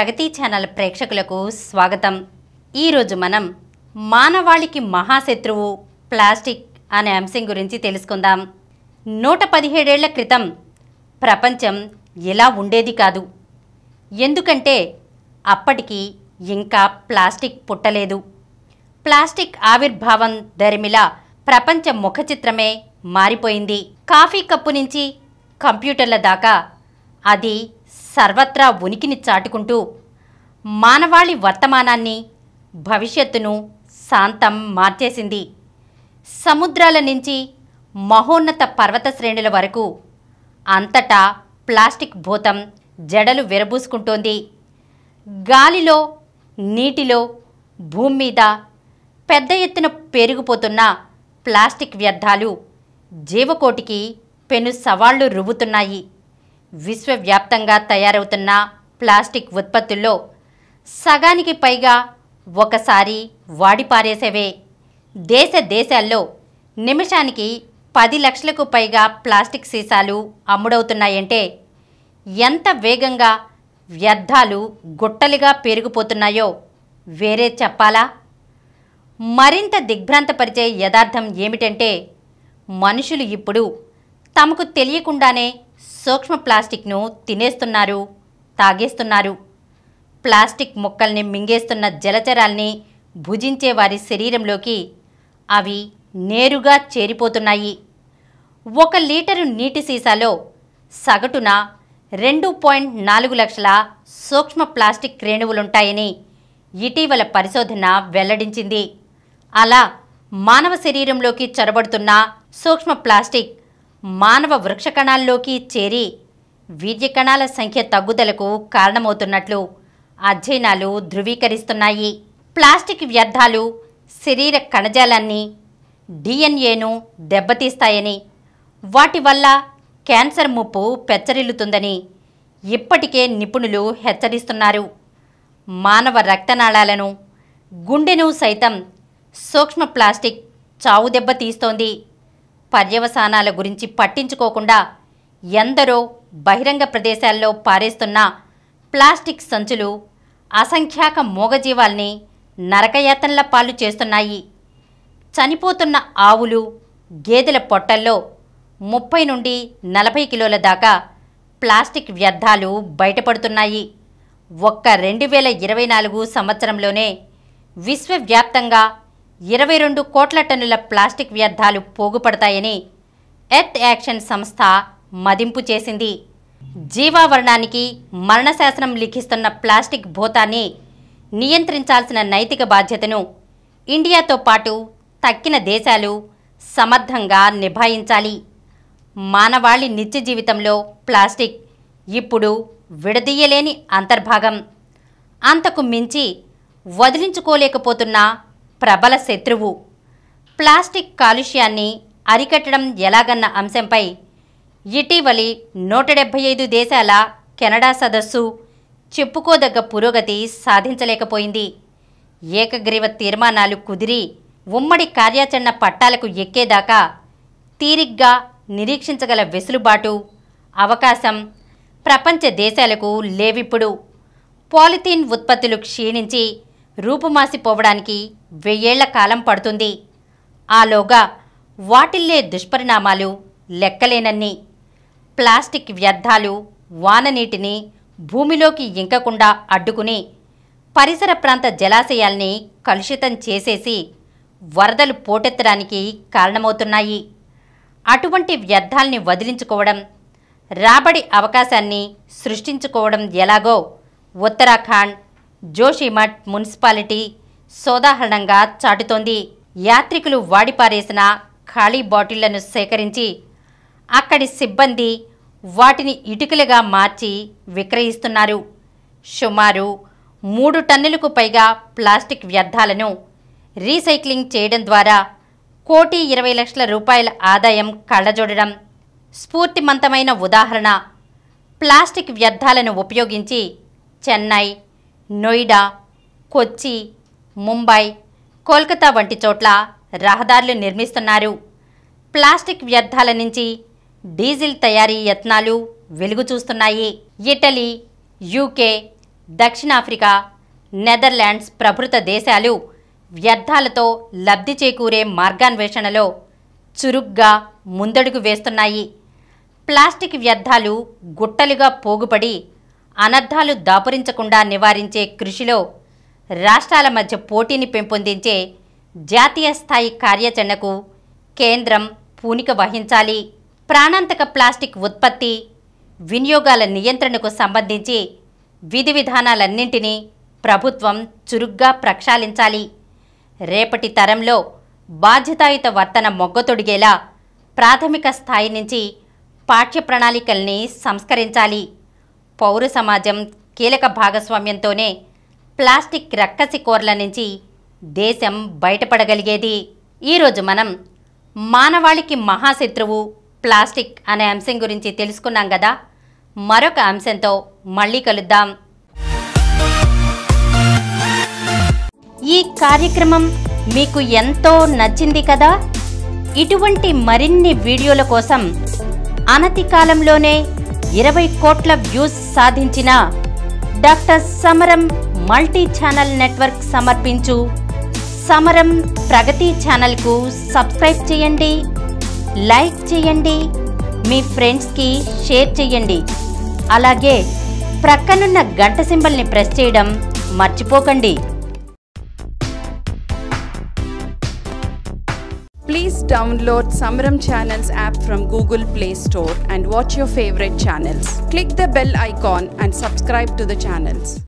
ప్రగతి channel ప్రేక్షకులకు స్వాగతం. ఈరోజు మనం మానవాళికి మహాశత్రువు ప్లాస్టిక్ అనే అంశం గురించి తెలుసుకుందాం. 117 ఏళ్ల క్రితం ప్రపంచం ఇలా ఉండేది కాదు. ఎందుకంటే అప్పటికి ఇంకా ప్లాస్టిక్ పుట్టలేదు. ప్లాస్టిక్ ఆవిర్భావం దరిమిలా ప్రపంచ ముఖచిత్రమే మారిపోయింది. కాఫీ కప్పు నుంచి కంప్యూటర్ల దాకా అది సర్వత్రా ఉనికిని చాటుకుంటూ మానవాళి వర్తమానాన్ని, భవిష్యత్తును శాంతం మార్చేసింది. సముద్రాల నుంచి మహోన్నత పర్వత శ్రేణుల వరకు అంతటా ప్లాస్టిక్ భూతం జడలు విరబూసుకుంటోంది. గాలిలో, నీటిలో, భూమి మీద పెద్ద ఎత్తున పెరిగిపోతున్న ప్లాస్టిక్ వ్యర్థాలు జీవకోటికి పెను సవాళ్లు రువ్వుతున్నాయి. విశ్వవ్యాప్తంగా తయారవుతున్న ప్లాస్టిక్ ఉత్పత్తుల్లో సగానికి పైగా ఒకసారి వాడిపారేసేవే. దేశాల్లో నిమిషానికి 10 లక్షలకు పైగా ప్లాస్టిక్ సీసాలు అమ్ముడవుతున్నాయంటే ఎంత వేగంగా వ్యర్థాలు గుట్టలుగా పెరిగిపోతున్నాయో వేరే చెప్పాలా? మరింత దిగ్భ్రాంతపరిచే యథార్థం ఏమిటంటే మనుషులు ఇప్పుడు తమకు తెలియకుండానే సూక్ష్మ ప్లాస్టిక్ను తినేస్తున్నారు, తాగేస్తున్నారు. ప్లాస్టిక్ ముక్కల్ని మింగేస్తున్న జలచరాల్ని భుజించే వారి శరీరంలోకి అవి నేరుగా చేరిపోతున్నాయి. 1 లీటరు నీటి సీసాలో సగటున 2.4 లక్షల సూక్ష్మ ప్లాస్టిక్ రేణువులుంటాయని ఇటీవల పరిశోధన వెల్లడించింది. అలా మానవ శరీరంలోకి చొరబడుతున్న సూక్ష్మ ప్లాస్టిక్ మానవ వృక్షకణాల్లోకి చేరి వీర్యకణాల సంఖ్య తగ్గుదలకు కారణమవుతున్నట్లు అధ్యయనాలు ధృవీకరిస్తున్నాయి. ప్లాస్టిక్ వ్యర్థాలు శరీర కణజాలాన్ని, డిఎన్ఏను దెబ్బతీస్తాయని, వాటి వల్ల క్యాన్సర్ ముప్పు పెచ్చరిల్లుతుందని ఇప్పటికే నిపుణులు హెచ్చరిస్తున్నారు. మానవ రక్తనాళాలను, గుండెను సైతం సూక్ష్మ ప్లాస్టిక్ చావు దెబ్బతీస్తోంది. పర్యవసానాల గురించి పట్టించుకోకుండా ఎందరో బహిరంగ ప్రదేశాల్లో పారేస్తున్న ప్లాస్టిక్ సంచులు అసంఖ్యాక మూగజీవాల్ని నరకయాతనల పాలు చేస్తున్నాయి. చనిపోతున్న ఆవులు, గేదెల పొట్టల్లో 30 నుండి 40 కిలోల దాకా ప్లాస్టిక్ వ్యర్థాలు బయటపడుతున్నాయి. ఒక్క 2024 సంవత్సరంలోనే విశ్వవ్యాప్తంగా 22 కోట్ల టన్నుల ప్లాస్టిక్ వ్యర్థాలు పోగుపడతాయని ఎర్త్ యాక్షన్ సంస్థ మదింపు చేసింది. జీవావరణానికి మరణశాసనం లిఖిస్తున్న ప్లాస్టిక్ భూతాన్ని నియంత్రించాల్సిన నైతిక బాధ్యతను ఇండియాతో పాటు తక్కిన దేశాలు సమర్థంగా నిభాయించాలి. మానవాళి నిత్య జీవితంలో ప్లాస్టిక్ ఇప్పుడు విడదీయలేని అంతర్భాగం. అంతకు మించి వదిలించుకోలేకపోతున్న ప్రబల శత్రువు. ప్లాస్టిక్ కాలుష్యాన్ని అరికట్టడం ఎలాగన్న అంశంపై ఇటీవలి 175 దేశాల కెనడా సదస్సు చెప్పుకోదగ్గ పురోగతి సాధించలేకపోయింది. ఏకగ్రీవ తీర్మానాలు కుదిరి ఉమ్మడి కార్యాచరణ పట్టాలకు ఎక్కేదాకా తీరిగ్గా నిరీక్షించగల వెసులుబాటు, అవకాశం ప్రపంచ దేశాలకు లేవిప్పుడు. పాలిథీన్ ఉత్పత్తులు క్షీణించి రూపుమాసిపోవడానికి 1000 ఏళ్ల కాలం పడుతుంది. ఆలోగా వాటిల్లే దుష్పరిణామాలు లెక్కలేనన్ని. ప్లాస్టిక్ వ్యర్థాలు వాననీటిని భూమిలోకి ఇంకకుండా అడ్డుకుని పరిసర ప్రాంత జలాశయాల్ని కలుషితం చేసేసి వరదలు పోటెత్తడానికి కారణమవుతున్నాయి. అటువంటి వ్యర్థాల్ని వదిలించుకోవడం, రాబడి అవకాశాన్ని సృష్టించుకోవడం ఎలాగో ఉత్తరాఖండ్ జోషిమఠ్ మున్సిపాలిటీ సోదాహరణంగా చాటుతోంది. యాత్రికులు వాడిపారేసిన ఖాళీ బాటిళ్లను సేకరించి అక్కడి సిబ్బంది వాటిని ఇటుకలుగా మార్చి విక్రయిస్తున్నారు. సుమారు 3 టన్నులకు పైగా ప్లాస్టిక్ వ్యర్థాలను రీసైక్లింగ్ చేయడం ద్వారా ₹1,20,00,000 ఆదాయం కళ్లజోడడం స్ఫూర్తిమంతమైన ఉదాహరణ. ప్లాస్టిక్ వ్యర్థాలను ఉపయోగించి చెన్నై, నోయిడా, కొచ్చి, ముంబై, కోల్కతా వంటి చోట్ల రహదారులు నిర్మిస్తున్నారు. ప్లాస్టిక్ వ్యర్థాల నుంచి డీజిల్ తయారీ యత్నాలు వెలుగు చూస్తున్నాయి. ఇటలీ, యూకే, దక్షిణాఫ్రికా, నెదర్లాండ్స్ ప్రభృత దేశాలు వ్యర్థాలతో లబ్ధి చేకూరే మార్గాన్వేషణలో చురుగ్గా ముందడుగు వేస్తున్నాయి. ప్లాస్టిక్ వ్యర్థాలు గుట్టలుగా పోగుపడి అనర్థాలు దాపురించకుండా నివారించే కృషిలో రాష్ట్రాల మధ్య పోటీని పెంపొందించే జాతీయ స్థాయి కార్యాచరణకు కేంద్రం పూనిక వహించాలి. ప్రాణాంతక ప్లాస్టిక్ ఉత్పత్తి, వినియోగాల నియంత్రణకు సంబంధించి విధి విధానాలన్నింటినీ ప్రభుత్వం చురుగ్గా ప్రక్షాళించాలి. రేపటి తరంలో బాధ్యతాయుత వర్తన మొగ్గతొడిగేలా ప్రాథమిక స్థాయి నుంచి పాఠ్య ప్రణాళికల్ని సంస్కరించాలి. పౌర సమాజం కీలక భాగస్వామ్యంతోనే ప్లాస్టిక్ రక్కసి కోర్ల నుంచి దేశం బయటపడగలిగేది. ఈరోజు మనం మానవాళికి మహాశత్రువు ప్లాస్టిక్ అనే అంశం గురించి తెలుసుకున్నాం కదా. మరొక అంశంతో మళ్ళీ కలుద్దాం. ఈ కార్యక్రమం మీకు ఎంతో నచ్చింది కదా. ఇటువంటి మరిన్ని వీడియోల కోసం అనతి కాలంలోనే 20 కోట్ల వ్యూస్ సాధించిన డాక్టర్ సమరం మల్టీ ఛానల్ నెట్వర్క్ సమర్పించు సమరం ప్రగతి ఛానల్కు సబ్స్క్రైబ్ చేయండి, లైక్ చేయండి, మీ ఫ్రెండ్స్కి షేర్ చేయండి. అలాగే ప్రక్కనున్న గంట సింబల్ని ప్రెస్ చేయడం మర్చిపోకండి. Please download Samaram Channels app from Google Play Store and watch your favorite channels. Click the bell icon and subscribe to the channels.